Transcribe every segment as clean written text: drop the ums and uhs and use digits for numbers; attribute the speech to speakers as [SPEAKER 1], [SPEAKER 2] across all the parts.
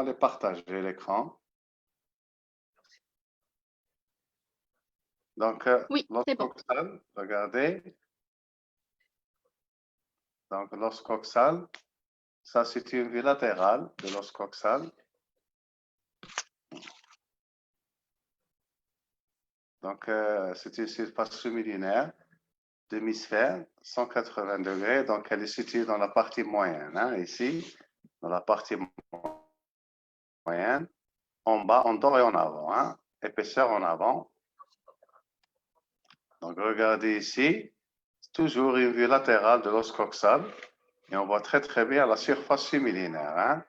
[SPEAKER 1] aller partager l'écran. Donc,
[SPEAKER 2] Oui, c'est bon.
[SPEAKER 1] l'os regardez. Donc, l'os coxal, ça c'est une vue latérale de l'os coxal. Donc, c'est une surface sous-milinaire d'hémisphère, 180 degrés. Donc, elle est située dans la partie moyenne, hein, ici, dans la partie moyenne, en bas, en dos et en avant, hein, épaisseur en avant. Donc, regardez ici, toujours une vue latérale de l'os coxal, et on voit très très bien la surface sous-milinaire. Hein.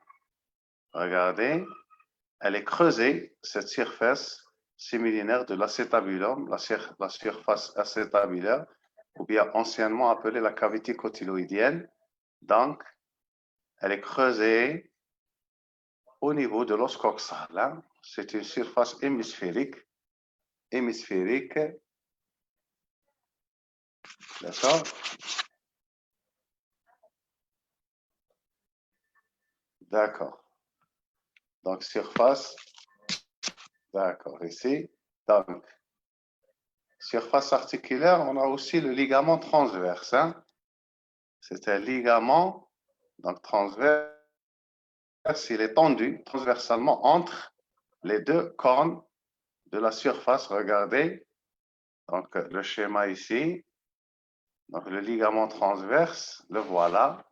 [SPEAKER 1] Regardez, elle est creusée, cette surface sous-milinaire de l'acétabulum, la surface acétabulaire, ou bien anciennement appelée la cavité cotyloïdienne. Donc, elle est creusée au niveau de l'os coxal. Hein. C'est une surface hémisphérique. D'accord? D'accord. Donc, surface, d'accord, ici. Donc, surface articulaire, on a aussi le ligament transverse. Hein. C'est un ligament, donc transverse, il est tendu transversalement entre les deux cornes de la surface. Regardez, donc le schéma ici. Donc, le ligament transverse, le voilà.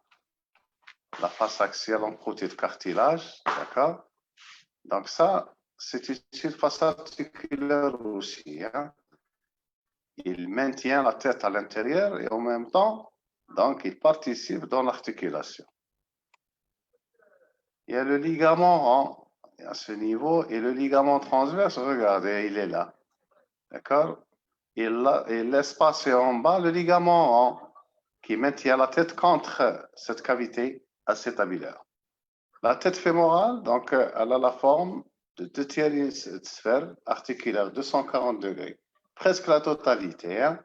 [SPEAKER 1] La face axiale encroûtée de cartilage, d'accord? Donc ça, c'est une surface articulaire aussi. Hein? Il maintient la tête à l'intérieur et en même temps, donc il participe dans l'articulation. Il y a le ligament à ce niveau et le ligament transverse, regardez, il est là. D'accord? Il laisse passer en bas le ligament qui maintient la tête contre cette cavité acétabulaire. La tête fémorale, donc, elle a la forme de 2/3 d'une sphère articulaire, 240 degrés. Presque la totalité. Hein?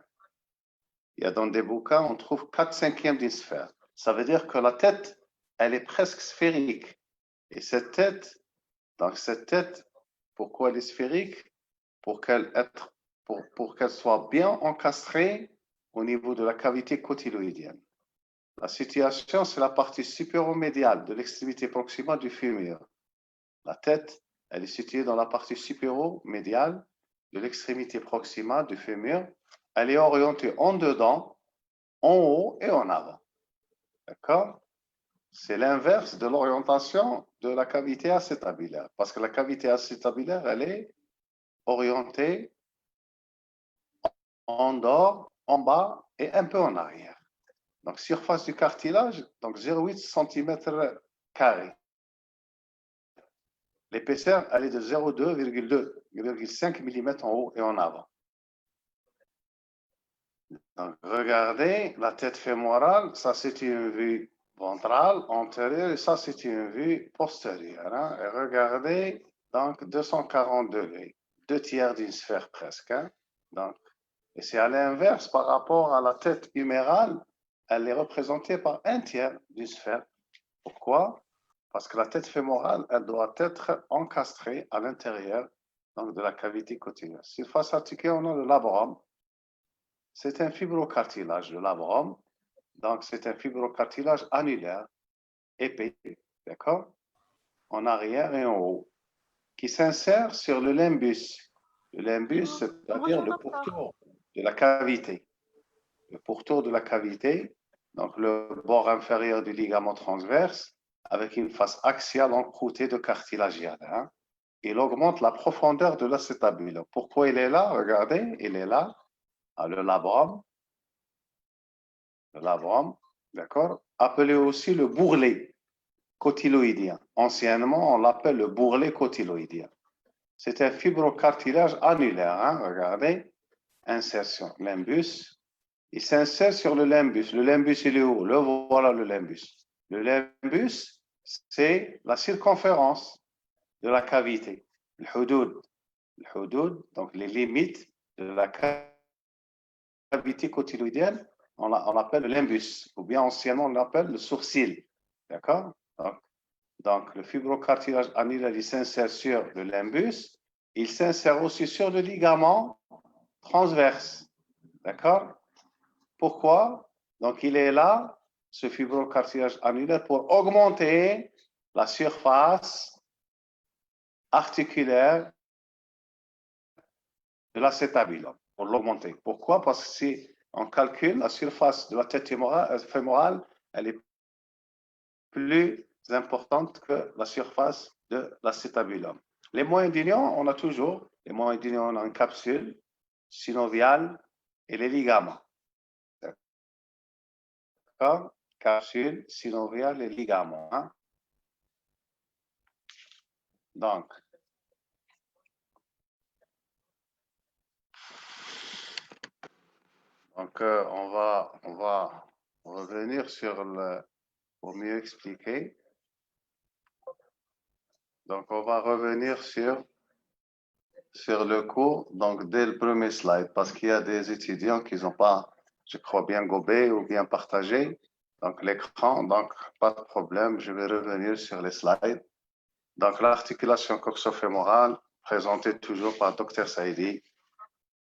[SPEAKER 1] Il y a dans des bouquins, on trouve 4/5 d'une sphère. Ça veut dire que la tête, elle est presque sphérique. Et cette tête, pourquoi elle est sphérique? Pour qu'elle soit bien encastrée au niveau de la cavité cotyloïdienne. La situation, c'est la partie supéromédiale de l'extrémité proximale du fémur. La tête, elle est située dans la partie supéromédiale de l'extrémité proximale du fémur. Elle est orientée en dedans, en haut et en avant. D'accord? C'est l'inverse de l'orientation de la cavité acétabulaire. Parce que la cavité acétabulaire, elle est orientée en haut, en bas et un peu en arrière. Donc, surface du cartilage, donc 0,8 cm². L'épaisseur, elle est de 0,2,5 mm en haut et en avant. Donc, regardez, la tête fémorale, ça c'est une vue ventrale, antérieure, et ça c'est une vue postérieure. Hein? Et regardez, donc 240 degrés, 2/3 d'une sphère presque. Hein? Donc, et c'est à l'inverse par rapport à la tête humérale, elle est représentée par 1/3 d'une sphère. Pourquoi? Parce que la tête fémorale, elle doit être encastrée à l'intérieur de la cavité cotyloïdienne. Surface articulaire, on a le labrum. C'est un fibrocartilage, le labrum. Donc, c'est un fibrocartilage annulaire, épais, d'accord? En arrière et en haut, qui s'insère sur le limbus. Le limbus, c'est-à-dire le pourtour de la cavité. Le pourtour de la cavité, donc le bord inférieur du ligament transverse, avec une face axiale encroûtée de cartilagine. Hein? Il augmente la profondeur de l'acétabulum. Pourquoi il est là? Regardez, il est là, le labrum, d'accord? Appelé aussi le bourrelet cotyloïdien. Anciennement, on l'appelle le bourrelet cotyloïdien. C'est un fibrocartilage annulaire. Hein? Regardez, insertion, limbus. Il s'insère sur le limbus. Le limbus, il est où? Voilà le limbus. Le limbus, c'est la circonférence de la cavité. Le hudud, donc les limites de la cavité cotyloïdienne, on l'appelle le limbus, ou bien anciennement on l'appelle le sourcil. D'accord? Donc, le fibrocartilage annulaire, il s'insère sur le limbus. Il s'insère aussi sur le ligament transverse. D'accord? Pourquoi? Donc, il est là, ce fibrocartilage annulaire, pour augmenter la surface articulaire de l'acétabulum, pour l'augmenter. Pourquoi? Parce que si on calcule la surface de la tête fémorale, elle est plus importante que la surface de l'acétabulum. Les moyendignons, on a toujours, les moyendignons, on a une capsule synoviale et les ligaments. D'accord? Capsule synoviale et ligaments. Hein? Donc, on va revenir sur pour mieux expliquer. Donc, on va revenir sur le cours, donc dès le premier slide, parce qu'il y a des étudiants qui n'ont pas, je crois, bien gobé ou bien partagé. Donc, l'écran, donc pas de problème, je vais revenir sur les slides. Donc, l'articulation coxofémorale, présentée toujours par Dr Saïdi,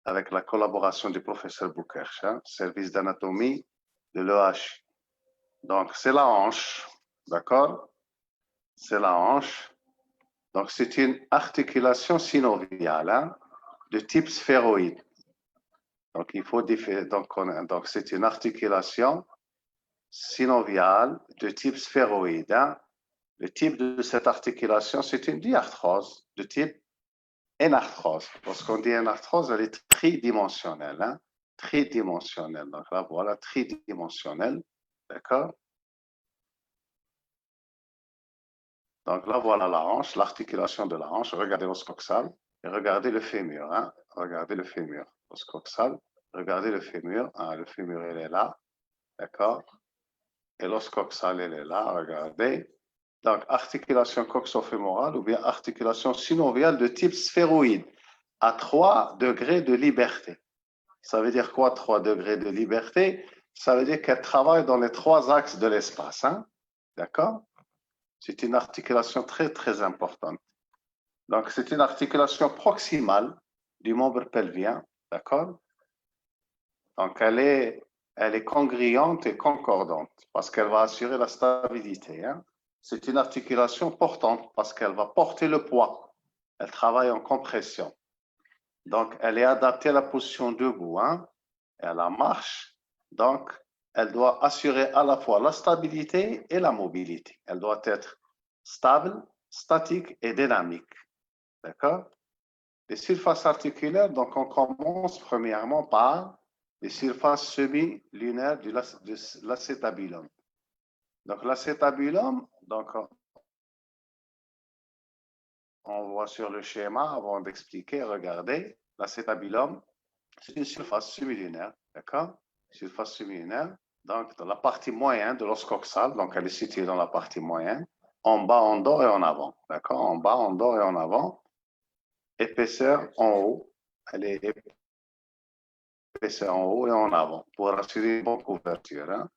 [SPEAKER 1] avec la collaboration du professeur Boukerch, hein, service d'anatomie de l'EH. Donc, c'est la hanche, d'accord? C'est la hanche. Donc, c'est une articulation synoviale hein, de type sphéroïde. Donc, il faut différer. Donc, c'est une articulation synoviale de type sphéroïde. Hein. Le type de cette articulation, c'est une diarthrose de type énarthrose. Lorsqu'on dit énarthrose, elle est tridimensionnelle. Hein. Tridimensionnelle. Donc là, voilà, tridimensionnelle. D'accord? Donc là, voilà la hanche, l'articulation de la hanche. Regardez l'os coxal et regardez le fémur. Hein. Regardez le fémur. L'os coxal, regardez le fémur. Hein, le fémur, il est là. D'accord? Et l'os coxal, il est là. Regardez. Donc, articulation coxofémorale ou bien articulation synoviale de type sphéroïde à 3 degrés de liberté. Ça veut dire quoi, 3 degrés de liberté? Ça veut dire qu'elle travaille dans les 3 axes de l'espace. Hein? D'accord? C'est une articulation très, très importante. Donc, c'est une articulation proximale du membre pelvien. D'accord? Donc, elle est congruente et concordante parce qu'elle va assurer la stabilité. Hein? C'est une articulation portante parce qu'elle va porter le poids. Elle travaille en compression. Donc, elle est adaptée à la position debout hein, et à la marche. Donc, elle doit assurer à la fois la stabilité et la mobilité. Elle doit être stable, statique et dynamique. D'accord? Les surfaces articulaires, donc on commence premièrement par les surfaces semi-lunaires de l'acétabulum. Donc, l'acétabulum, donc, on voit sur le schéma, avant d'expliquer, regardez, l'acétabulum, c'est une surface semi-lunaire, d'accord? Surface semi-lunaire, donc dans la partie moyenne de l'os coxal, donc elle est située dans la partie moyenne, en bas, en dos et en avant, d'accord? En bas, en dos et en avant, épaisseur en haut, elle est épaisseur en haut et en avant, pour assurer une bonne couverture, hein?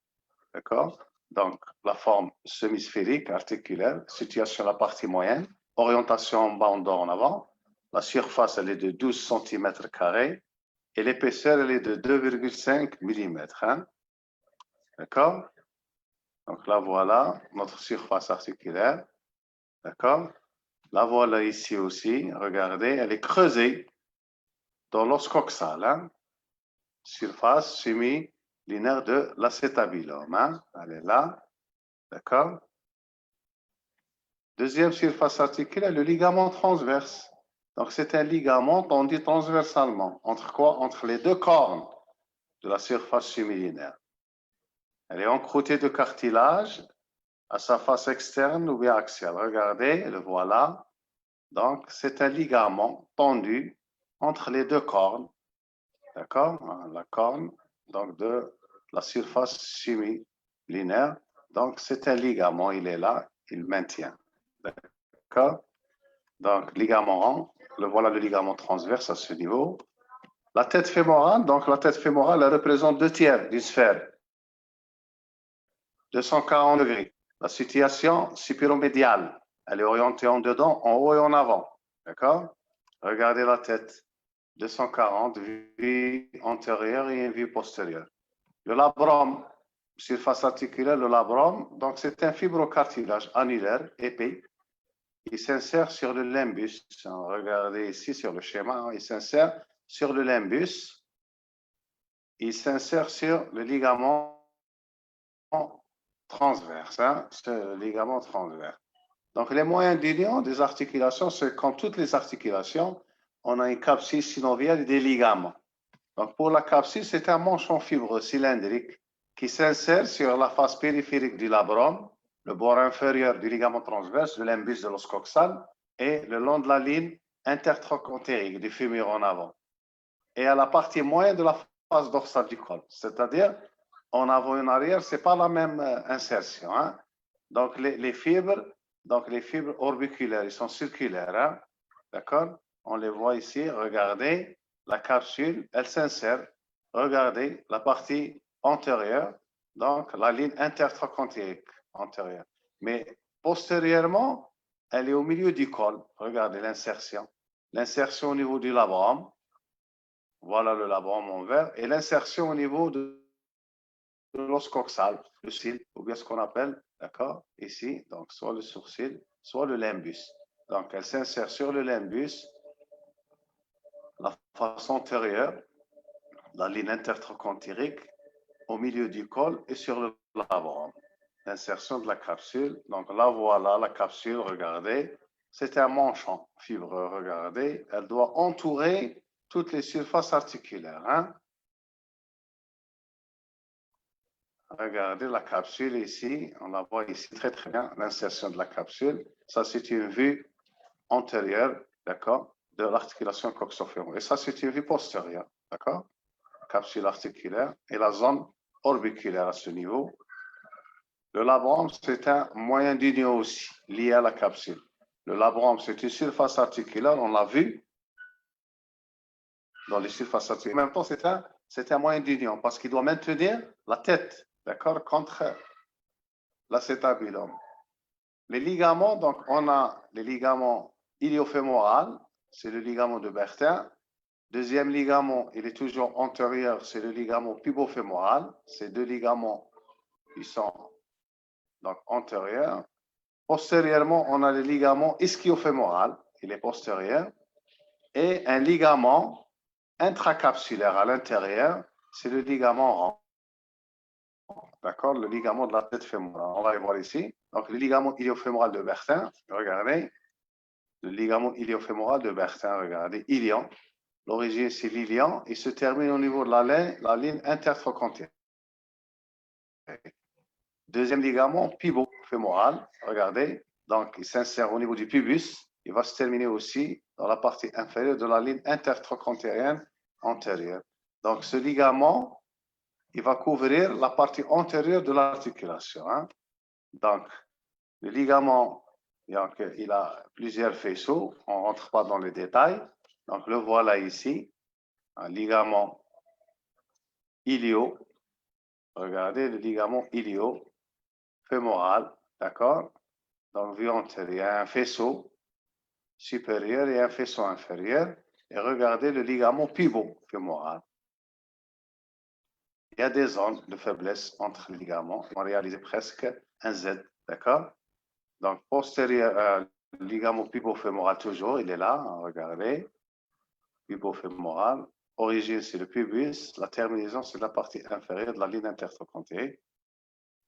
[SPEAKER 1] D'accord? Donc, la forme semi-sphérique, articulaire, situation de la partie moyenne, orientation en bas, en dos, en avant. La surface, elle est de 12 cm² et l'épaisseur, elle est de 2,5 mm. Hein? D'accord? Donc là, voilà notre surface articulaire. D'accord? La voilà ici aussi. Regardez, elle est creusée dans l'os coxal. Hein? Surface semi-linéaire de l'acétabulum. Hein? Elle est là. D'accord? Deuxième surface articulaire, le ligament transverse. Donc, c'est un ligament tendu transversalement. Entre quoi? Entre les deux cornes de la surface semi-linéaire. Elle est encroûtée de cartilage à sa face externe ou bien axiale. Regardez, le voilà. Donc, c'est un ligament tendu entre les deux cornes. D'accord? La corne, donc, de la surface semi-linéaire. Donc, c'est un ligament, il est là, il maintient. D'accord? Donc, ligament, voilà le ligament transverse à ce niveau. La tête fémorale, donc la tête fémorale, elle représente 2 tiers d'une sphère de 140 degrés. La situation supéromédiale, elle est orientée en dedans, en haut et en avant. D'accord? Regardez la tête. 240, vue antérieure et une vue postérieure. Le labrum, surface articulaire, le labrum, donc c'est un fibrocartilage annulaire épais. Il s'insère sur le limbus. Regardez ici sur le schéma, il s'insère sur le limbus. Il s'insère sur le ligament transverse, ce ligament transverse. Donc, les moyens d'union des articulations, c'est comme toutes les articulations, on a une capsule synoviale et des ligaments. Donc, pour la capsule, c'est un manchon fibreux cylindrique qui s'insère sur la face périphérique du labrum, le bord inférieur du ligament transverse, le limbus de l'os coxal, et le long de la ligne intertrochantérique du fémur en avant. Et à la partie moyenne de la face dorsale du col, c'est-à-dire en avant et en arrière, ce n'est pas la même insertion. Donc, les fibres orbiculaires, ils sont circulaires. D'accord? On les voit ici. Regardez, la capsule, elle s'insère. Regardez la partie antérieure, donc la ligne intertrochantérique antérieure. Mais postérieurement, elle est au milieu du col. Regardez l'insertion. L'insertion au niveau du labrum. Voilà le labrum en vert. Et l'insertion au niveau de l'os coxal, le cil, ou bien ce qu'on appelle, d'accord, ici, donc soit le sourcil, soit le limbus. Donc, elle s'insère sur le limbus, la face antérieure, la ligne intertrochantérique, au milieu du col et sur le labrum. L'insertion de la capsule, donc là, voilà la capsule, regardez, c'est un manchon fibreux, regardez, elle doit entourer toutes les surfaces articulaires, Regardez la capsule ici, on la voit ici très très bien, l'insertion de la capsule. Ça, c'est une vue antérieure, d'accord, de l'articulation coxofémorale. Et ça, c'est une vue postérieure, d'accord, capsule articulaire et la zone orbiculaire à ce niveau. Le labrum, c'est un moyen d'union aussi, lié à la capsule. Le labrum, c'est une surface articulaire, on l'a vu dans les surfaces articulaires. En même temps, c'est un moyen d'union parce qu'il doit maintenir la tête, d'accord, contre l'acétabulum. Les ligaments, donc on a les ligaments iliofémoral, c'est le ligament de Bertin. Deuxième ligament, il est toujours antérieur, c'est le ligament pubofémoral. Ces deux ligaments, ils sont donc antérieurs. Postérieurement, on a le ligament ischiofémoral, il est postérieur. Et un ligament intracapsulaire à l'intérieur, c'est le ligament rond. D'accord, le ligament de la tête fémorale. On va le voir ici. Donc, le ligament iliofémoral de Bertin, regardez. Le ligament iliofémoral de Bertin, regardez, ilion. L'origine, c'est l'ilion. Il se termine au niveau de la ligne intertrochantérique. Deuxième ligament, pivot-fémoral, regardez. Donc, il s'insère au niveau du pubis. Il va se terminer aussi dans la partie inférieure de la ligne intertrochantérienne antérieure. Donc, ce ligament, il va couvrir la partie antérieure de l'articulation. Donc, le ligament, il a plusieurs faisceaux. On ne rentre pas dans les détails. Donc, le voilà ici. Un ligament ilio. Regardez le ligament ilio-fémoral. D'accord? Donc, vue antérieure, un faisceau supérieur et un faisceau inférieur. Et regardez le ligament pivot-fémoral. Il y a des zones de faiblesse entre les ligaments. On réalise presque un Z. D'accord? Donc, postérieur, ligament pivot-fémoral toujours, il est là, regardez. Pivot-fémoral. Origine, c'est le pubis. La terminaison, c'est la partie inférieure de la ligne intertrochantérique.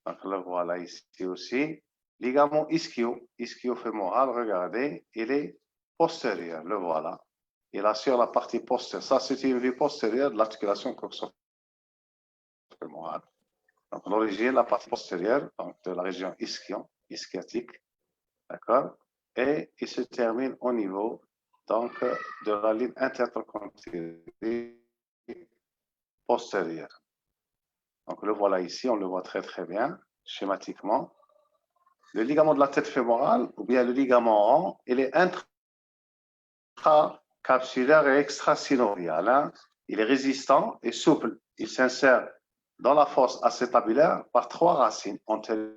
[SPEAKER 1] Donc, le voilà ici aussi. Ligament ischio-fémoral, regardez, il est postérieur, le voilà. Il assure la partie postérieure. Ça, c'est une vue postérieure de l'articulation coxofémorale. Donc, l'origine, la partie postérieure, donc de la région ischiatique, d'accord? Et il se termine au niveau, donc, de la ligne intertrochantérique postérieure. Donc, le voilà ici, on le voit très très bien, schématiquement. Le ligament de la tête fémorale, ou bien le ligament rond, il est intracapsulaire et extrasynovial. Il est résistant et souple. Il s'insère dans la fosse acétabulaire par trois racines antérieures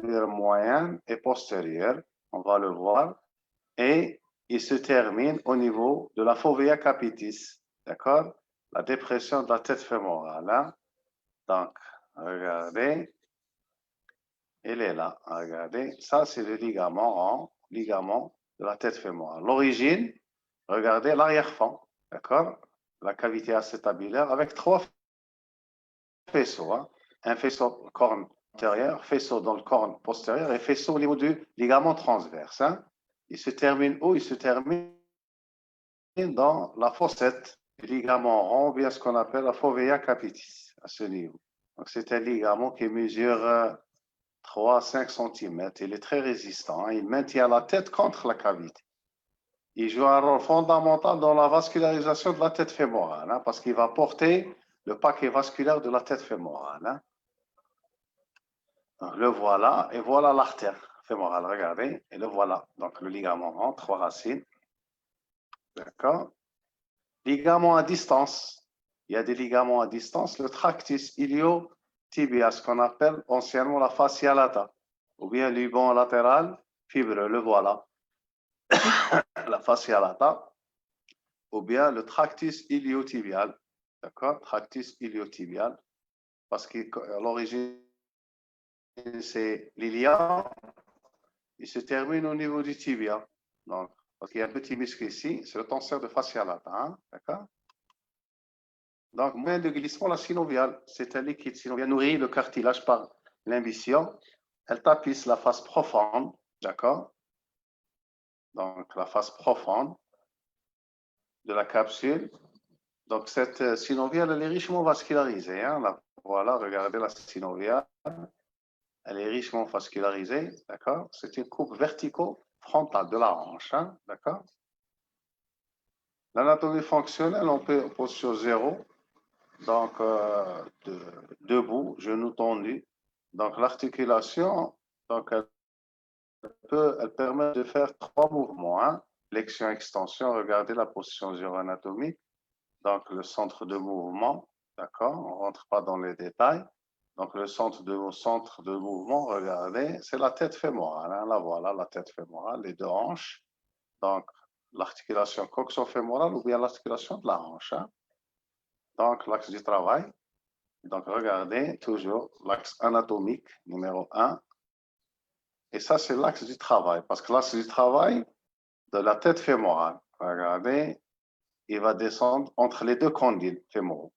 [SPEAKER 1] moyenne et postérieure, on va le voir, et il se termine au niveau de la fovea capitis, d'accord? La dépression de la tête fémorale. Hein? Donc, regardez, il est là, regardez, ça c'est le ligament de la tête fémorale. L'origine, regardez l'arrière-fond, d'accord? La cavité acétabulaire avec 3 faisceaux, hein? Un faisceau corne antérieur, faisceau dans le corne postérieur et faisceau au niveau du ligament transverse. Hein? Il se termine où? Il se termine dans la fossette du ligament rond, bien ce qu'on appelle la fovea capitis, à ce niveau. Donc, c'est un ligament qui mesure 3 à 5 cm. Il est très résistant. Hein? Il maintient la tête contre la cavité. Il joue un rôle fondamental dans la vascularisation de la tête fémorale, hein, parce qu'il va porter le paquet vasculaire de la tête fémorale. Hein. Donc, le voilà, et voilà l'artère fémorale, regardez, et le voilà. Donc, le ligament rond, 3 racines. D'accord? Ligaments à distance. Il y a des ligaments à distance. Le tractus ilio-tibia, ce qu'on appelle anciennement la fascia lata, ou bien le ruban latéral fibreux, le voilà. La fascia lata, ou bien le tractus iliotibial. D'accord? Tractus iliotibial. Parce qu'à l'origine, c'est l'iliac, il se termine au niveau du tibia. Donc, parce qu'il y a un petit muscle ici, c'est le tenseur de fascia lata. Hein? D'accord? Donc, moyen de glissement, la synoviale, c'est un liquide synovial nourrit le cartilage par l'imbition. Elle tapisse la face profonde, d'accord? Donc, la face profonde de la capsule. Donc, cette synoviale, elle est richement vascularisée. Hein? Voilà, regardez la synoviale. Elle est richement vascularisée, d'accord? C'est une coupe vertico-frontale de la hanche, hein? D'accord? L'anatomie fonctionnelle, on peut en position 0. Donc, debout, genou tendu. Donc, l'articulation, donc, elle permet de faire 3 mouvements. Hein? Flexion, extension, regardez la position 0 anatomique. Donc, le centre de mouvement, d'accord? On ne rentre pas dans les détails. Donc, le centre de mouvement, regardez, c'est la tête fémorale. Hein? Là, voilà, la tête fémorale, les deux hanches. Donc, l'articulation coxo-fémorale ou bien l'articulation de la hanche. Hein? Donc, l'axe du travail. Donc, regardez toujours l'axe anatomique numéro 1. Et ça, c'est l'axe du travail. Parce que l'axe du travail de la tête fémorale, regardez, il va descendre entre les deux condyles fémoraux.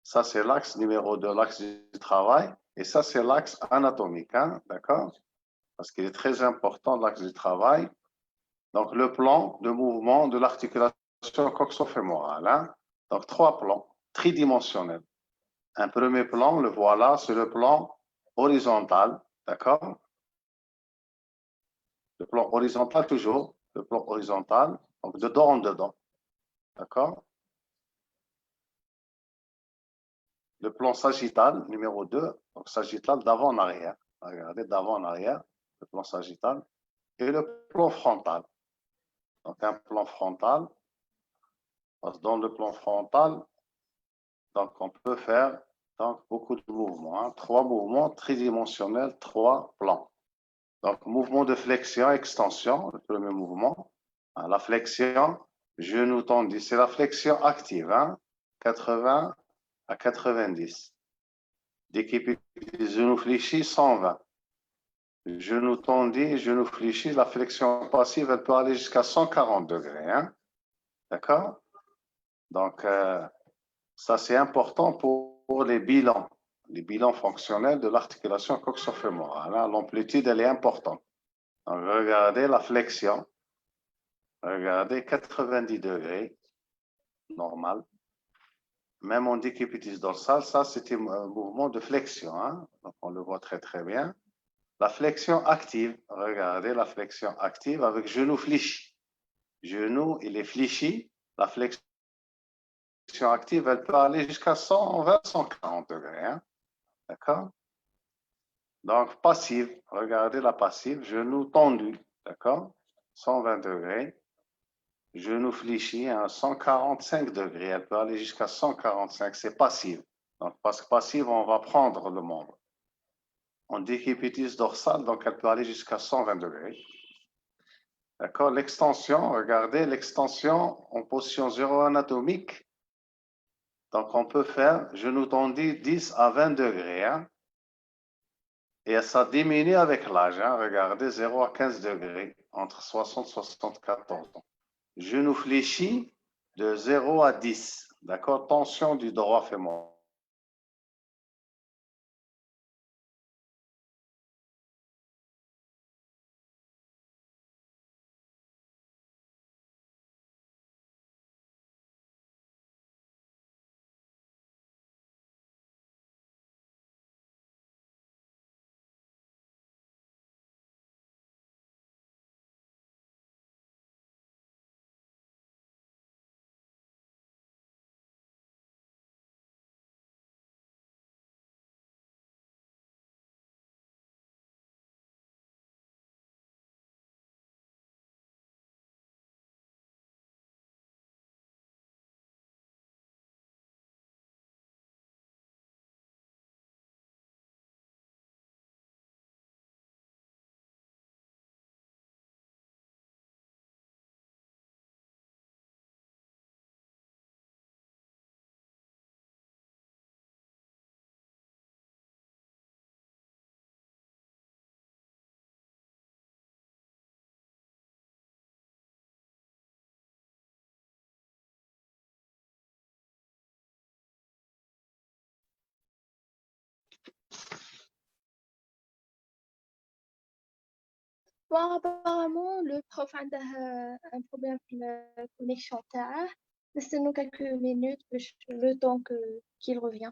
[SPEAKER 1] Ça, c'est l'axe numéro 2, l'axe du travail. Et ça, c'est l'axe anatomique. Hein, d'accord? Parce qu'il est très important, l'axe du travail. Donc, le plan de mouvement de l'articulation coxo-fémorale. Hein? Donc, 3 plans tridimensionnels. Un premier plan, le voilà, c'est le plan horizontal, d'accord? Le plan horizontal toujours, le plan horizontal, donc de dos en dedans, d'accord? Le plan sagittal, numéro 2, donc sagittal d'avant en arrière, regardez, d'avant en arrière, le plan sagittal, et le plan frontal. Donc un plan frontal, parce que dans le plan frontal, donc on peut faire donc, beaucoup de mouvements, hein, 3 mouvements tridimensionnels, 3 plans. Donc, mouvement de flexion, extension, le premier mouvement. La flexion, genou tendu, c'est la flexion active, hein, 80 à 90. Décipité, genou fléchi, 120. Genou tendu, genou fléchi, la flexion passive, elle peut aller jusqu'à 140 degrés. Hein, d'accord? Donc, ça, c'est important pour les bilans fonctionnels de l'articulation coxo-fémorale. Hein. L'amplitude, elle est importante. Donc, regardez la flexion. Regardez, 90 degrés, normal. Même en décubitus dorsal, ça, c'est un mouvement de flexion. Hein? Donc, on le voit très, très bien. La flexion active, regardez la flexion active avec genou fléchi. Genou, il est fléchi. La flexion active, elle peut aller jusqu'à 120, 140 degrés. Hein? D'accord? Donc, passive, regardez la passive, genou tendu. D'accord? 120 degrés. Genou fléchi à 145 degrés. Elle peut aller jusqu'à 145. C'est passive. Donc, parce que passive, on va prendre le membre. On décubitus dorsal, donc elle peut aller jusqu'à 120 degrés. D'accord? L'extension, regardez, l'extension en position zéro anatomique. Donc, on peut faire genou tendu 10 à 20 degrés. Hein? Et ça diminue avec l'âge. Hein? Regardez, 0 à 15 degrés, entre 60 et 74 ans. Genou fléchi de 0 à 10. D'accord? Tension du droit fémur.
[SPEAKER 2] Bon, apparemment, le prof a un problème de connexion تاعه. Laissez-nous quelques minutes, le temps qu'il revient.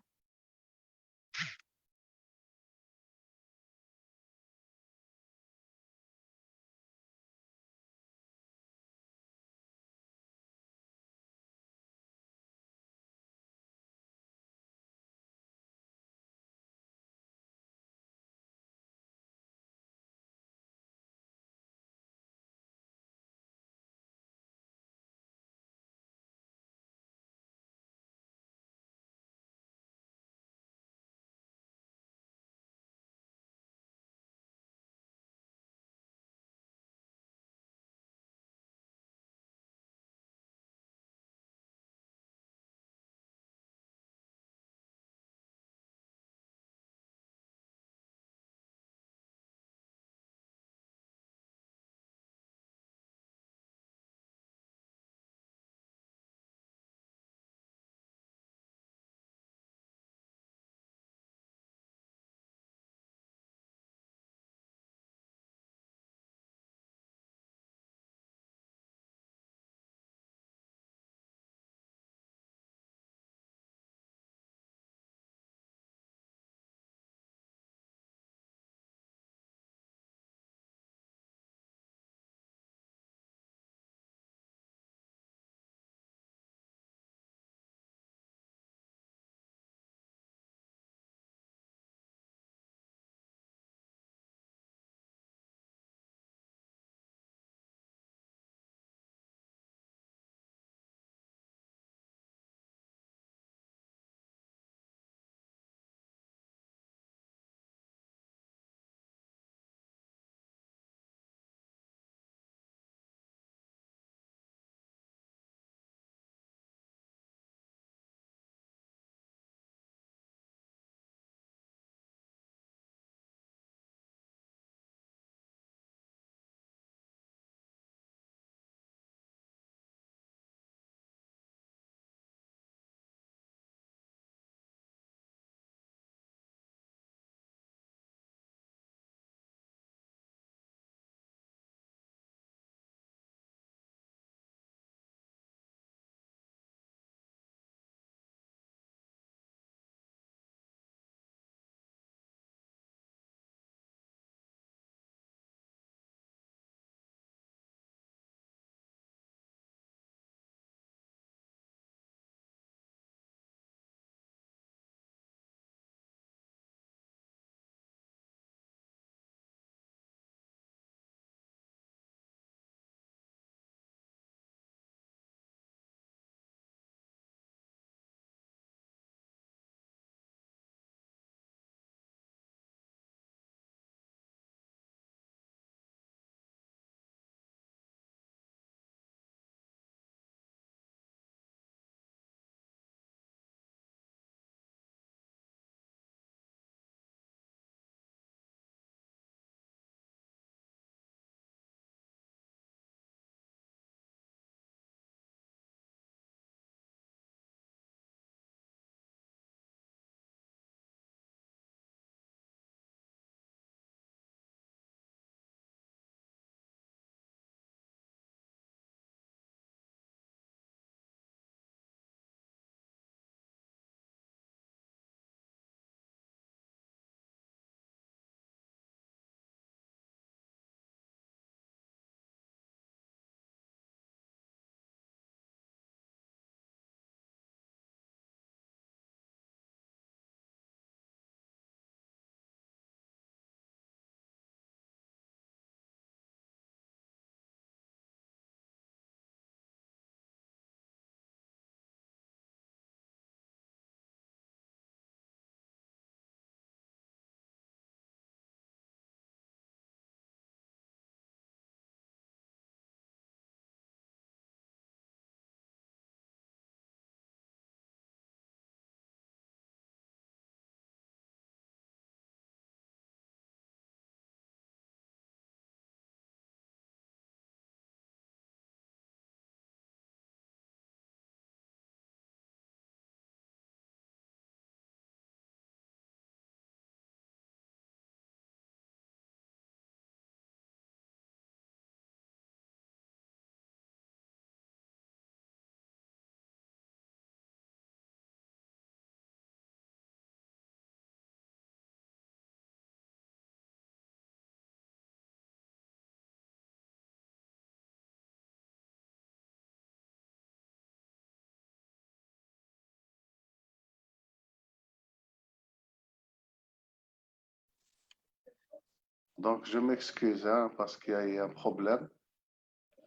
[SPEAKER 1] Donc, je m'excuse hein, parce qu'il y a eu un problème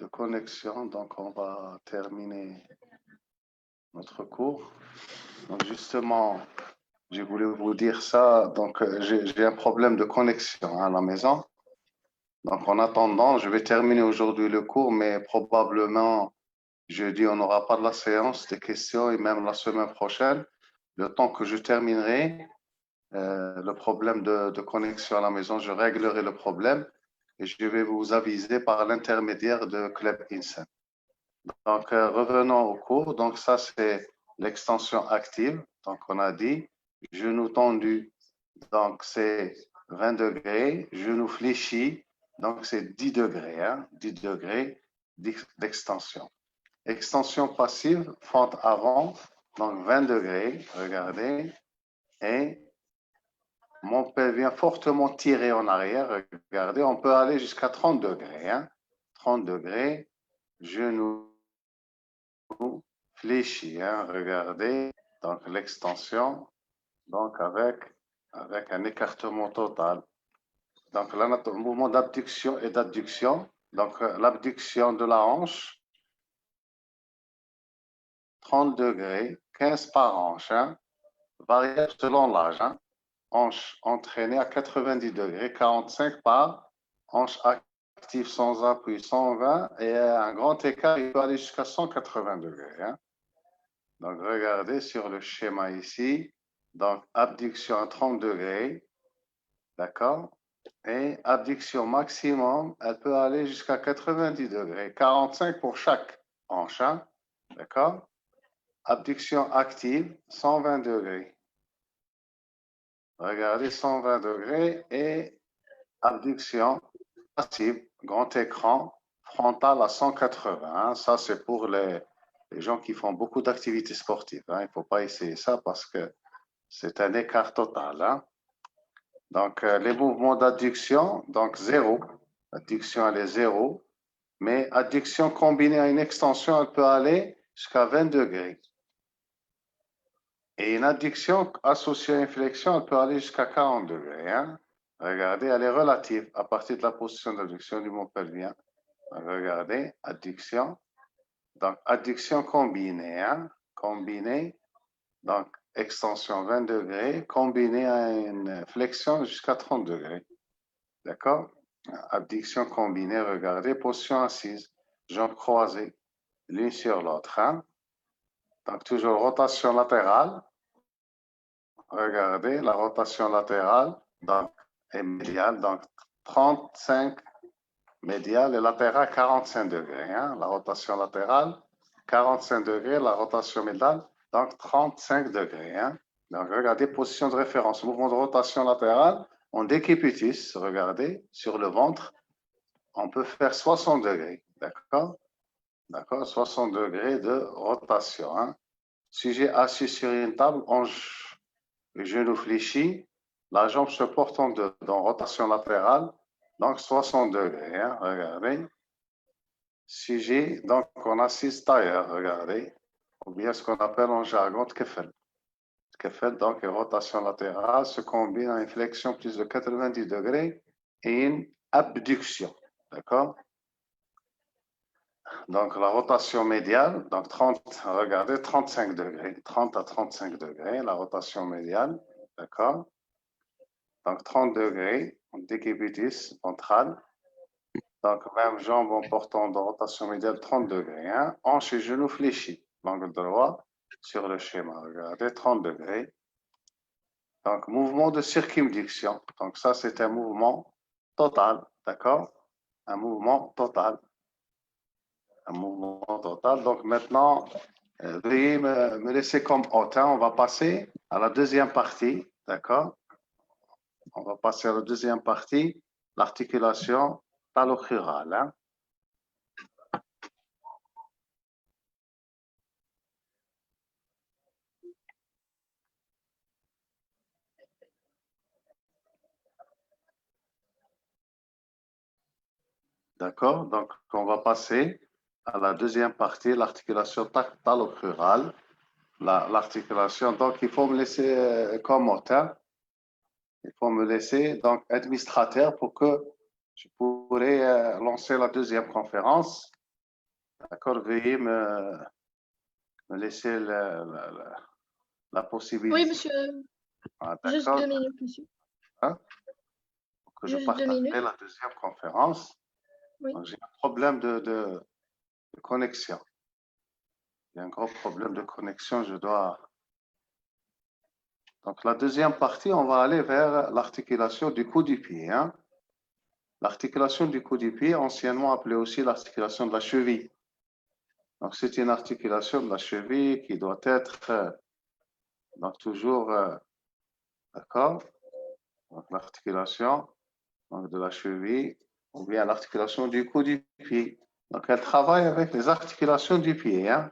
[SPEAKER 1] de connexion. Donc, on va terminer notre cours. Donc, justement, j'ai voulu vous dire ça. Donc, j'ai un problème de connexion hein, à la maison. Donc, en attendant, je vais terminer aujourd'hui le cours, mais probablement jeudi, on n'aura pas de la séance des questions et même la semaine prochaine, le temps que je terminerai le problème de connexion à la maison, je réglerai le problème et je vais vous aviser par l'intermédiaire de Club Insen. Donc, revenons au cours. Donc, ça, c'est l'extension active. Donc, on a dit genou tendu. Donc, c'est 20 degrés. Genou fléchi. Donc, c'est 10 degrés. Hein, 10 degrés d'extension. Extension passive, fente avant. Donc, 20 degrés. Regardez. Et mon père vient fortement tirer en arrière. Regardez, on peut aller jusqu'à 30 degrés. Hein? 30 degrés. Genou fléchi. Hein? Regardez. Donc, l'extension. Donc, avec un écartement total. Donc, là, notre mouvement d'abduction et d'adduction. Donc, l'abduction de la hanche. 30 degrés. 15 par hanche. Hein? Variable selon l'âge. Hein? Hanche entraînée à 90 degrés. 45 par hanche active sans appui 120 et un grand écart, il peut aller jusqu'à 180 degrés. Hein? Donc, regardez sur le schéma ici. Donc, abduction à 30 degrés. D'accord? Et abduction maximum, elle peut aller jusqu'à 90 degrés. 45 pour chaque hanche. Hein? D'accord? Abduction active, 120 degrés. Regardez, 120 degrés et abduction passive, grand écran, frontal à 180. Hein. Ça, c'est pour les gens qui font beaucoup d'activités sportives. Hein. Il ne faut pas essayer ça parce que c'est un écart total. Hein. Donc, les mouvements d'adduction, donc zéro. Adduction, elle est zéro. Mais adduction combinée à une extension, elle peut aller jusqu'à 20 degrés. Et une adduction associée à une flexion, elle peut aller jusqu'à 40 degrés. Hein. Regardez, elle est relative à partir de la position d'adduction du mont pelvien. Regardez, adduction. Donc, adduction combinée. Hein? Combinée. Donc, extension 20 degrés, combinée à une flexion jusqu'à 30 degrés. D'accord? Abduction combinée, regardez, position assise, jambes croisées, l'une sur l'autre. Hein? Donc, toujours rotation latérale. Regardez, la rotation latérale donc, et médiale. Donc, 35 médiale et latérale, 45 degrés. Hein? La rotation latérale, 45 degrés. La rotation médiale, donc 35 degrés. Hein? Donc, regardez, position de référence. Mouvement de rotation latérale en décubitus. Regardez, sur le ventre, on peut faire 60 degrés. D'accord? D'accord? 60 degrés de rotation. Hein? Si j'ai assis sur une table, le genou fléchi, la jambe se porte en deux, dans rotation latérale, donc 60 degrés. Hein? Regardez. Si j'ai, donc on assiste tailleur, regardez, ou bien ce qu'on appelle en jargon tkefel. Tkefel, donc une rotation latérale, se combine à une flexion plus de 90 degrés et une abduction. D'accord? Donc la rotation médiale, donc 30, regardez, 35 degrés, 30 à 35 degrés, la rotation médiale, d'accord? Donc 30 degrés, décubitus ventral. Donc même jambe en portant de rotation médiale 30 degrés. Hein? Hanche et genoux fléchis, l'angle droit sur le schéma. Regardez, 30 degrés. Donc mouvement de circumduction. Donc ça, c'est un mouvement total, d'accord? Un mouvement total. Un mouvement total. Donc maintenant, veuillez me laisser comme hôte. Hein? On va passer à la deuxième partie, d'accord? On va passer à la deuxième partie, l'articulation talo-chirale. Hein? D'accord? Donc, on va passer à la deuxième partie, l'articulation talo-crurale. L'articulation, donc il faut me laisser comme hôte. Hein? Il faut me laisser donc administrateur pour que je pourrais lancer la deuxième conférence. D'accord, veuillez me laisser la possibilité.
[SPEAKER 2] Oui, monsieur.
[SPEAKER 1] Ah,
[SPEAKER 2] Juste
[SPEAKER 1] d'accord.
[SPEAKER 2] 2 minutes, monsieur.
[SPEAKER 1] Hein? Pour que je
[SPEAKER 2] Juste 2
[SPEAKER 1] partagerai
[SPEAKER 2] minutes.
[SPEAKER 1] la deuxième conférence.
[SPEAKER 2] Oui.
[SPEAKER 1] J'ai un problème de connexion. Il y a un gros problème de connexion. Je dois. Donc, la deuxième partie, on va aller vers l'articulation du cou du pied. Hein? L'articulation du cou du pied, anciennement appelée aussi l'articulation de la cheville. Donc, c'est une articulation de la cheville qui doit être donc toujours, d'accord? Donc, l'articulation de la cheville ou bien l'articulation du cou du pied. Donc, elle travaille avec les articulations du pied. Hein?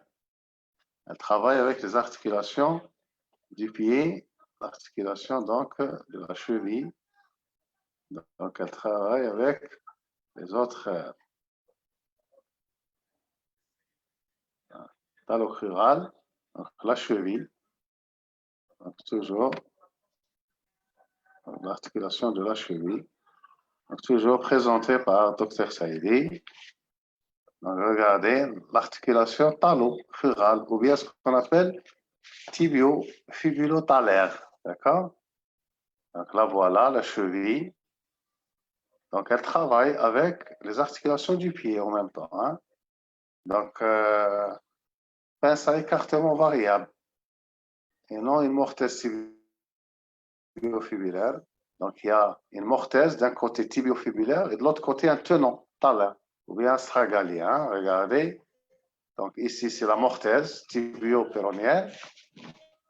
[SPEAKER 1] Elle travaille avec les articulations du pied, l'articulation donc de la cheville. Donc, elle travaille avec les autres talocrurales, donc la cheville, donc toujours l'articulation de la cheville, donc toujours présentée par Dr Saïdi. Donc, regardez l'articulation talocrurale, ou bien ce qu'on appelle tibio-fibulotalaire, d'accord? Donc là, voilà la cheville. Donc, elle travaille avec les articulations du pied en même temps. Hein? Donc, pince à écartement variable et non une mortaise tibiofibulaire. Donc, il y a une mortaise d'un côté tibiofibulaire et de l'autre côté un tenant, talin, ou bien astragalien. Hein? Regardez. Donc, ici, c'est la mortaise tibio-péronienne.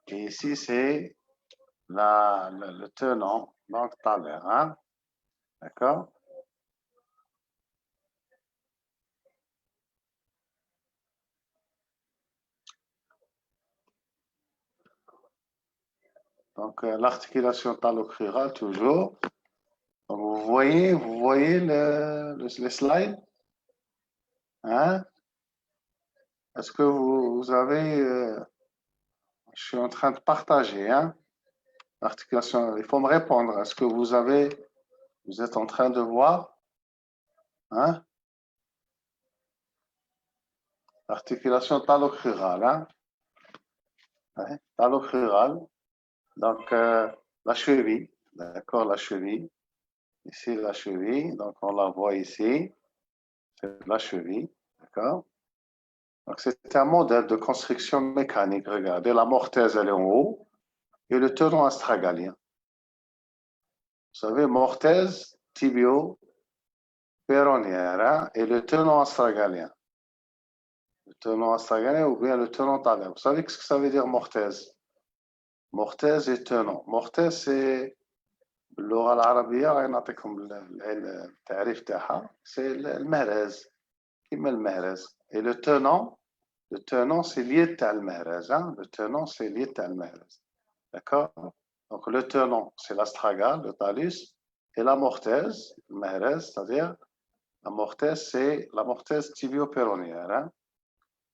[SPEAKER 1] Et ici, c'est le tenant, donc talin. Hein? D'accord? Donc, l'articulation talocrurale, toujours. Donc, vous voyez les slides? Hein? Est-ce que vous avez... je suis en train de partager, hein? L'articulation, il faut me répondre. Est-ce que vous êtes en train de voir? Hein? L'articulation talocrurale, hein? Ouais, talocrurale. Donc, la cheville, d'accord, la cheville. Ici, la cheville, donc on la voit ici. C'est la cheville, d'accord? Donc, c'est un modèle de construction mécanique. Regardez, la mortaise, elle est en haut et le tenon astragalien. Vous savez, mortaise, tibio, péronnière, hein, et le tenon astragalien. Le tenon astragalien ou bien le tenon talien. Vous savez ce que ça veut dire mortaise? Mortaise et tenon. Mortaise, c'est باللغة العربية غادي نعطيكم التعريف تاعها سي المهرز كيما المهرز et le tenant c'est lié تاع المهرز hein? Le tenant c'est lié تاع المهرز d'accord donc le tenant c'est l'astragale le talus et la mortaise le مهرز c'est-à-dire la mortaise c'est la mortaise tibio-péronnière hein?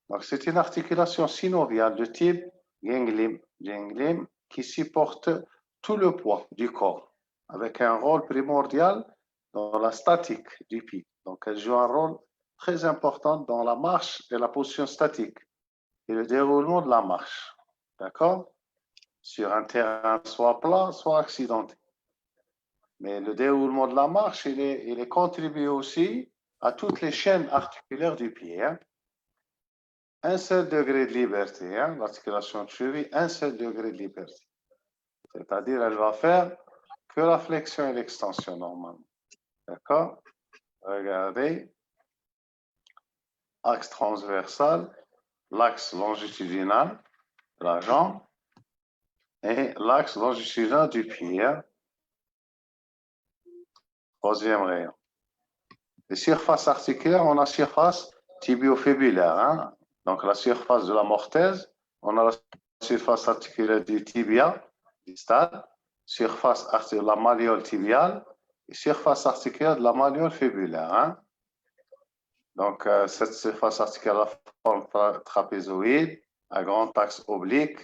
[SPEAKER 1] Donc c'est une articulation synoviale de type ganglim qui supporte tout le poids du corps avec un rôle primordial dans la statique du pied. Donc, elle joue un rôle très important dans la marche et la position statique et le déroulement de la marche. D'accord? Sur un terrain soit plat, soit accidenté. Mais le déroulement de la marche, il est contribué aussi à toutes les chaînes articulaires du pied. Hein? Un seul degré de liberté, hein? L'articulation de cheville, un seul degré de liberté. C'est-à-dire, elle va faire que la flexion et l'extension normalement. D'accord? Regardez. Axe transversal, l'axe longitudinal de la jambe et l'axe longitudinal du pied. Hein? Troisième rayon. Les surfaces articulaires, on a surface tibiofibulaire. Hein? Donc la surface de la mortaise, on a la surface articulaire du tibia distal, surface articulaire de la malléole tibiale et surface articulaire de la malléole fibulaire. Hein? Donc, cette surface articulaire a la forme trapézoïde, à grand axe oblique,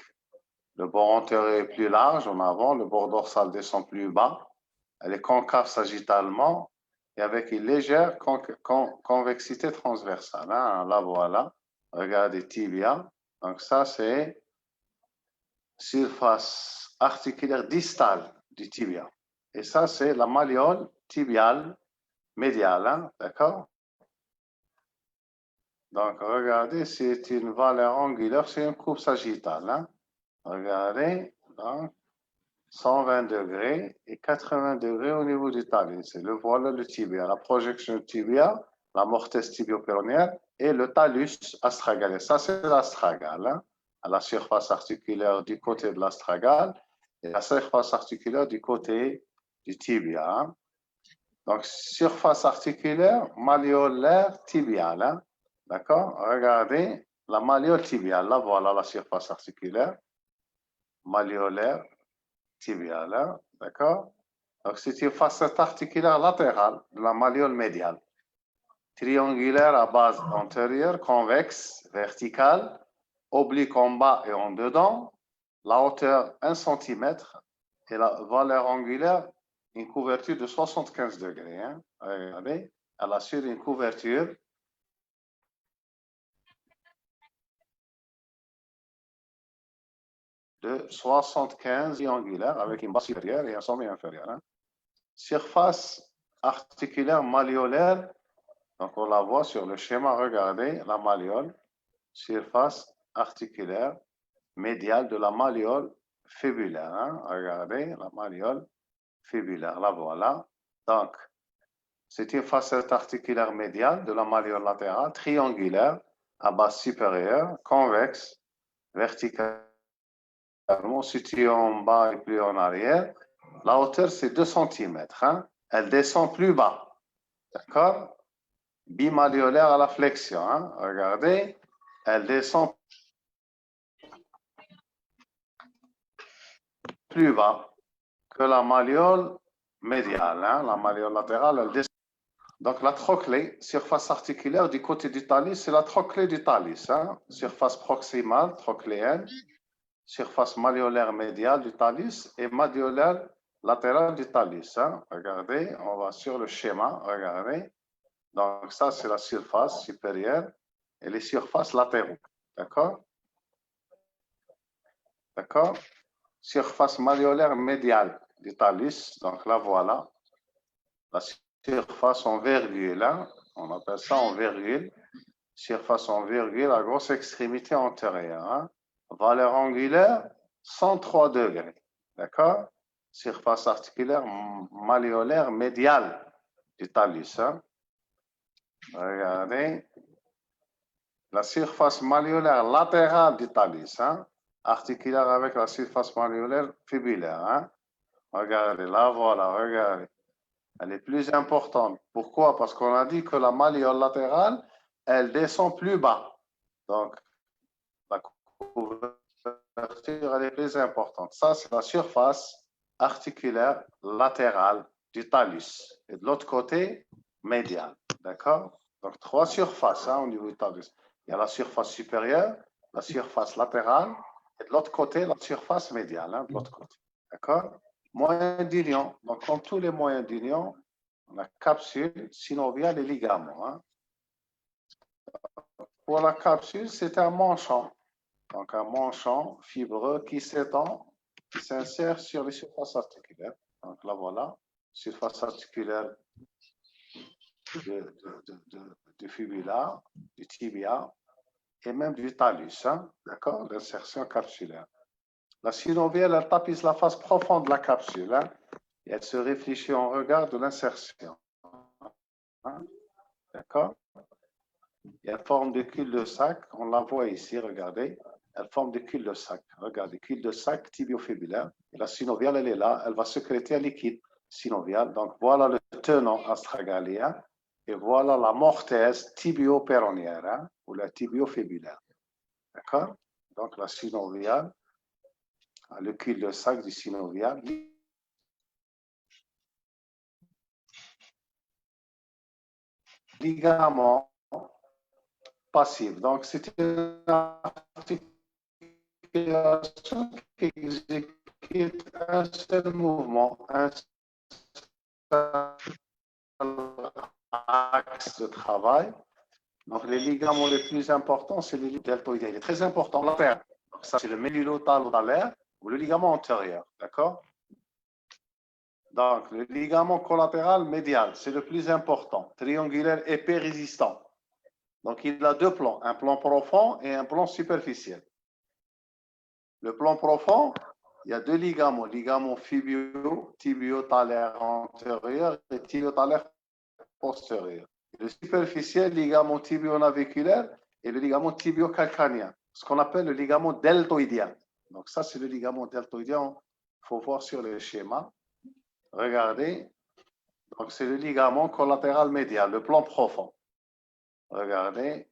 [SPEAKER 1] Le bord antérieur est plus large en avant, le bord dorsal descend plus bas. Elle est concave sagittalement et avec une légère convexité transversale. Hein. Là, voilà. Regardez, tibia. Donc, ça, c'est surface articulaire distale du tibia. Et ça, c'est la malléole tibiale médiale. Hein. D'accord? Donc, regardez, c'est une valeur angulaire, c'est une coupe sagittale. Hein. Regardez, donc, 120 degrés et 80 degrés au niveau du talus. C'est voilà le tibia, la projection du tibia, la mortesse tibio-péronéale et le talus astragalais. Ça, c'est l'astragale, hein, à la surface articulaire du côté de l'astragale et la surface articulaire du côté du tibia. Hein. Donc, surface articulaire, malléolaire, tibiale. Hein. D'accord? Regardez la malléole tibiale. Là, voilà la surface articulaire, malléolaire, tibiale. Hein. D'accord? Donc, c'est une facette articulaire latérale de la malléole médiale. Triangulaire à base antérieure, convexe, verticale, oblique en bas et en dedans. La hauteur 1 cm et la valeur angulaire, une couverture de 75 degrés. Hein. Regardez, elle assure une couverture de 75 triangulaire avec une base supérieure et un sommet inférieur. Hein. Surface articulaire malléolaire, donc on la voit sur le schéma, regardez, la malléole, surface articulaire médiale de la malléole fibulaire. Hein. Regardez, la malléole fibulaire, la voilà. Donc, c'est une facette articulaire médiale de la malléole latérale, triangulaire, à base supérieure, convexe, verticale, située en bas et plus en arrière. La hauteur, c'est 2 cm. Hein. Elle descend plus bas. D'accord? Bimalléolaire à la flexion. Hein. Regardez, elle descend plus bas que la malléole médiale. Hein. La malléole latérale, elle descend. Donc, la trochlée, surface articulaire du côté du talus, c'est la trochlée du talus. Hein. Surface proximale, trochléenne, surface malléolaire médiale du talus et malléolaire latérale du talus. Hein. Regardez, on va sur le schéma, regardez. Donc, ça, c'est la surface supérieure et les surfaces latérales. D'accord? D'accord? Surface malléolaire médiale du talus. Donc, là, voilà. La surface en virgule. Hein? On appelle ça en virgule. Surface en virgule à grosse extrémité antérieure. Hein? Valeur angulaire, 103 degrés. D'accord? Surface articulaire malléolaire médiale du talus. Hein? Regardez. La surface malléolaire latérale du talus, hein, articulaire avec la surface malléolaire fibulaire. Hein. Regardez, là, voilà, regardez. Elle est plus importante. Pourquoi? Parce qu'on a dit que la malléole latérale, elle descend plus bas. Donc, la couverture, elle est plus importante. Ça, c'est la surface articulaire latérale du talus. Et de l'autre côté, médiale. D'accord? Donc, 3 surfaces hein, au niveau du talus. Il y a la surface supérieure, la surface latérale, et de l'autre côté, la surface médiale, hein, de l'autre côté. D'accord? Moyen d'union. Donc, comme tous les moyens d'union, on a capsule, synoviale et ligament. Hein. Pour la capsule, c'est un manchon. Donc, un manchon fibreux qui s'étend, qui s'insère sur les surfaces articulaires. Donc, là, voilà, surface articulaire du fibula, du tibia, et même du talus, hein, d'accord, l'insertion capsulaire. La synoviale, elle tapisse la face profonde de la capsule, hein, et elle se réfléchit en regard de l'insertion. Hein, d'accord? Et elle forme des cul-de-sac, on la voit ici, regardez, elle forme des cul-de-sac. Regardez, cul-de-sac tibiofibulaire. Et la synoviale, elle est là, elle va sécréter un liquide synovial. Donc voilà le tenant astragalien. Et voilà la mortaise tibio-péronéaire, hein, ou la tibiofibulaire. D'accord? Donc la synoviale, le cul-de-sac du synovial. Ligament passif. Donc c'est une articulation articulation qui exécute un seul mouvement, un seul axe de travail. Donc, les ligaments les plus importants, c'est le ligament deltoïdien. Il est très important. Ça, c'est le médulo-talo-talaire ou le ligament antérieur. D'accord? Donc, le ligament collatéral médial, c'est le plus important. Triangulaire épais résistant. Donc, il a deux plans, un plan profond et un plan superficiel. Le plan profond, il y a deux ligaments, ligament tibio-talaire antérieur et tibio-talaire postérieur. Le superficiel, ligament tibio-naviculaire et le ligament tibio-calcanien, ce qu'on appelle le ligament deltoïdien. Donc ça, c'est le ligament deltoïdien, il faut voir sur le schéma. Regardez, donc c'est le ligament collatéral médial, le plan profond. Regardez,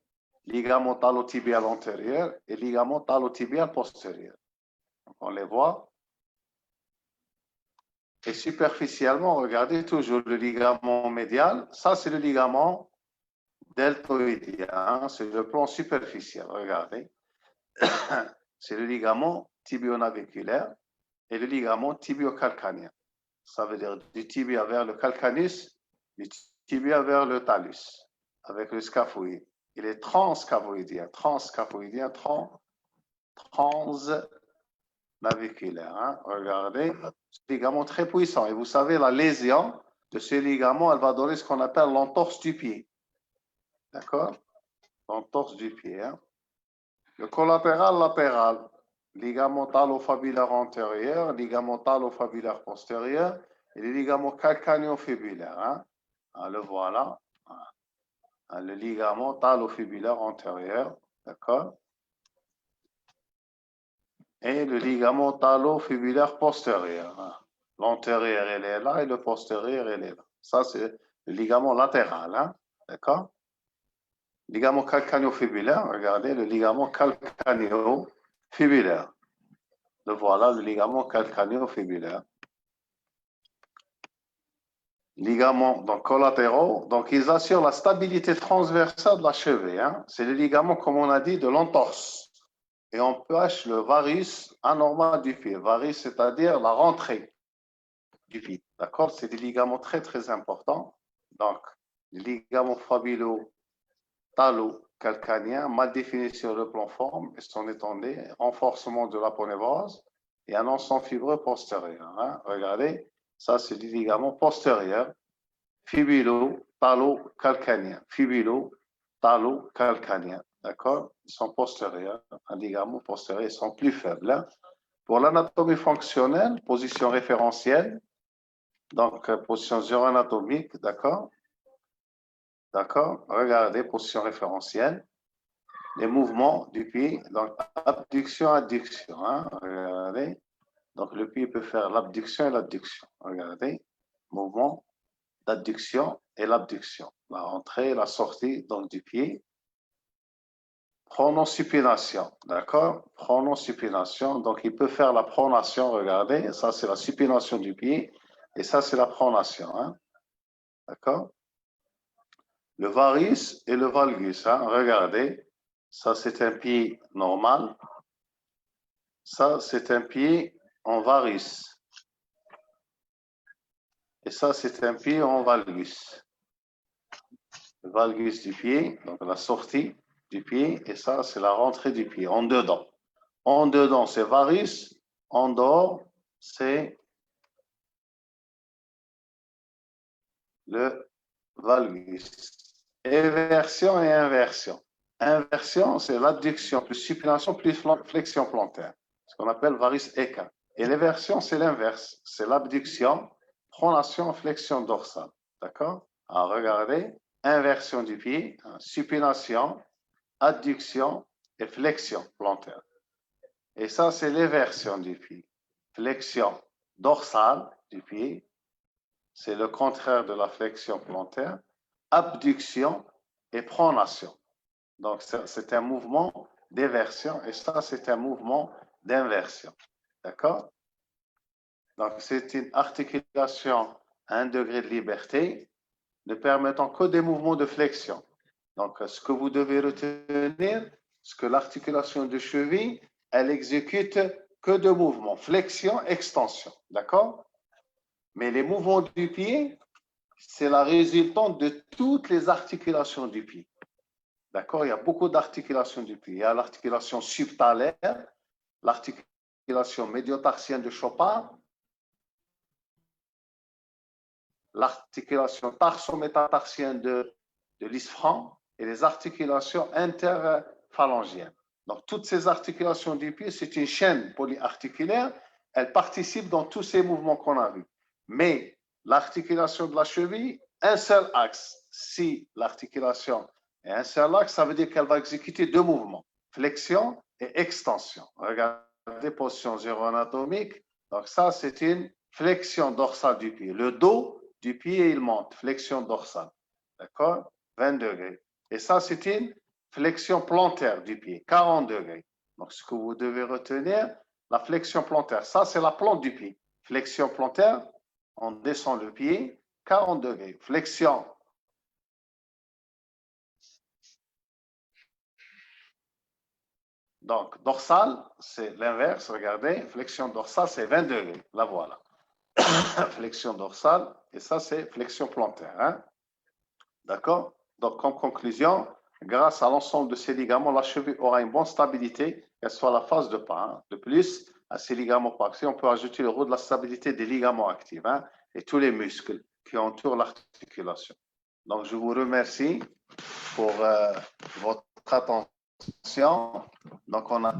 [SPEAKER 1] ligament talotibial antérieur et ligament talotibial postérieur. Donc on les voit. Et superficiellement, regardez toujours le ligament médial. Ça, c'est le ligament deltoïdien. C'est le plan superficiel. Regardez. C'est le ligament tibio-naviculaire et le ligament tibio-calcanien. Ça veut dire du tibia vers le calcanus, du tibia vers le talus, avec le scaphoïde. Il est transcaphoïdien, transnaviculaire. Hein? Regardez, ce ligament très puissant. Et vous savez, la lésion de ce ligament, elle va donner ce qu'on appelle l'entorse du pied. D'accord? L'entorse du pied. Hein? Le collatéral latéral, ligament talo-fibulaire antérieur, ligament talo-fibulaire postérieur et le ligament calcaneo-fibulaire. Hein? Ah, le voilà. Ah, le ligament talo-fibulaire antérieur. D'accord? Et le ligament talo-fibulaire postérieur. Hein? L'antérieur, il est là et le postérieur, il est là. Ça, c'est le ligament latéral. Hein? D'accord? Ligament calcaneo-fibulaire, regardez le ligament calcaneo-fibulaire. Le voilà, le ligament calcaneo-fibulaire. Ligaments donc, collatéraux, donc ils assurent la stabilité transversale de la cheville. Hein? C'est le ligament, comme on a dit, de l'entorse. Et on empêche le varus anormal du pied. Varus, c'est-à-dire la rentrée du pied. D'accord? C'est des ligaments très, très importants. Donc, les ligaments fibulotalo-calcaniens, mal définis sur le plan forme et son étendue, renforcement de l'aponévrose et un ensemble fibreux postérieur. Hein? Regardez, ça c'est les ligaments postérieurs, fibulo-talo-calcanien, fibulo-talo-calcanien. D'accord? Ils sont postérieurs, un ligament postérieur, ils sont plus faibles. Hein? Pour l'anatomie fonctionnelle, position référentielle, donc position géro-anatomique, d'accord? D'accord? Regardez, position référentielle. Les mouvements du pied, donc abduction, adduction. Hein? Regardez. Donc le pied peut faire l'abduction et l'adduction. Regardez. Mouvement d'adduction et l'abduction. La rentrée et la sortie donc, du pied. Pronosupination. D'accord? Pronosupination. Donc il peut faire la pronation. Regardez. Ça, c'est la supination du pied. Et ça, c'est la pronation. Hein? D'accord? Le varus et le valgus, hein? Regardez, ça c'est un pied normal, ça c'est un pied en varus, et ça c'est un pied en valgus. Le valgus du pied, donc la sortie du pied, et ça c'est la rentrée du pied, en dedans. En dedans c'est varus, en dehors c'est le valgus. Éversion et inversion. Inversion, c'est l'adduction plus supination plus flexion plantaire, ce qu'on appelle varus éca. Et l'éversion, c'est l'inverse, c'est l'abduction, pronation, flexion dorsale. D'accord? Alors regardez, inversion du pied, supination, adduction et flexion plantaire. Et ça, c'est l'éversion du pied. Flexion dorsale du pied, c'est le contraire de la flexion plantaire. Abduction et pronation. Donc, c'est un mouvement d'éversion et ça, c'est un mouvement d'inversion. D'accord? Donc, c'est une articulation à 1 degré de liberté ne permettant que des mouvements de flexion. Donc, ce que vous devez retenir, c'est que l'articulation de cheville elle exécute que deux mouvements, flexion, extension, d'accord? Mais les mouvements du pied, c'est la résultante de toutes les articulations du pied. D'accord? Il y a beaucoup d'articulations du pied. Il y a l'articulation subtalaire, l'articulation médiotarsienne de Chopin, l'articulation tarso-métatarsienne de Lisfranc et les articulations interphalangiennes. Donc, toutes ces articulations du pied, c'est une chaîne polyarticulaire. Elles participent dans tous ces mouvements qu'on a vus. Mais l'articulation de la cheville, un seul axe. Si l'articulation est un seul axe, ça veut dire qu'elle va exécuter deux mouvements, flexion et extension. Regardez, position zéro anatomique. Donc, ça, c'est une flexion dorsale du pied. Le dos du pied, il monte, flexion dorsale. D'accord? 20 degrés. Et ça, c'est une flexion plantaire du pied, 40 degrés. Donc, ce que vous devez retenir, la flexion plantaire, ça, c'est la plante du pied. Flexion plantaire, on descend le pied, 40 degrés. Flexion. Donc, dorsale, c'est l'inverse, regardez. Flexion dorsale, c'est 20 degrés. La voilà. Flexion dorsale, et ça, c'est flexion plantaire. Hein? D'accord? Donc, comme conclusion, grâce à l'ensemble de ces ligaments, la cheville aura une bonne stabilité, qu'elle soit la phase de pas. Hein. De plus, à ces ligaments pas actifs, on peut ajouter le rôle de la stabilité des ligaments actifs hein, et tous les muscles qui entourent l'articulation. Donc, je vous remercie pour votre attention. Donc, on a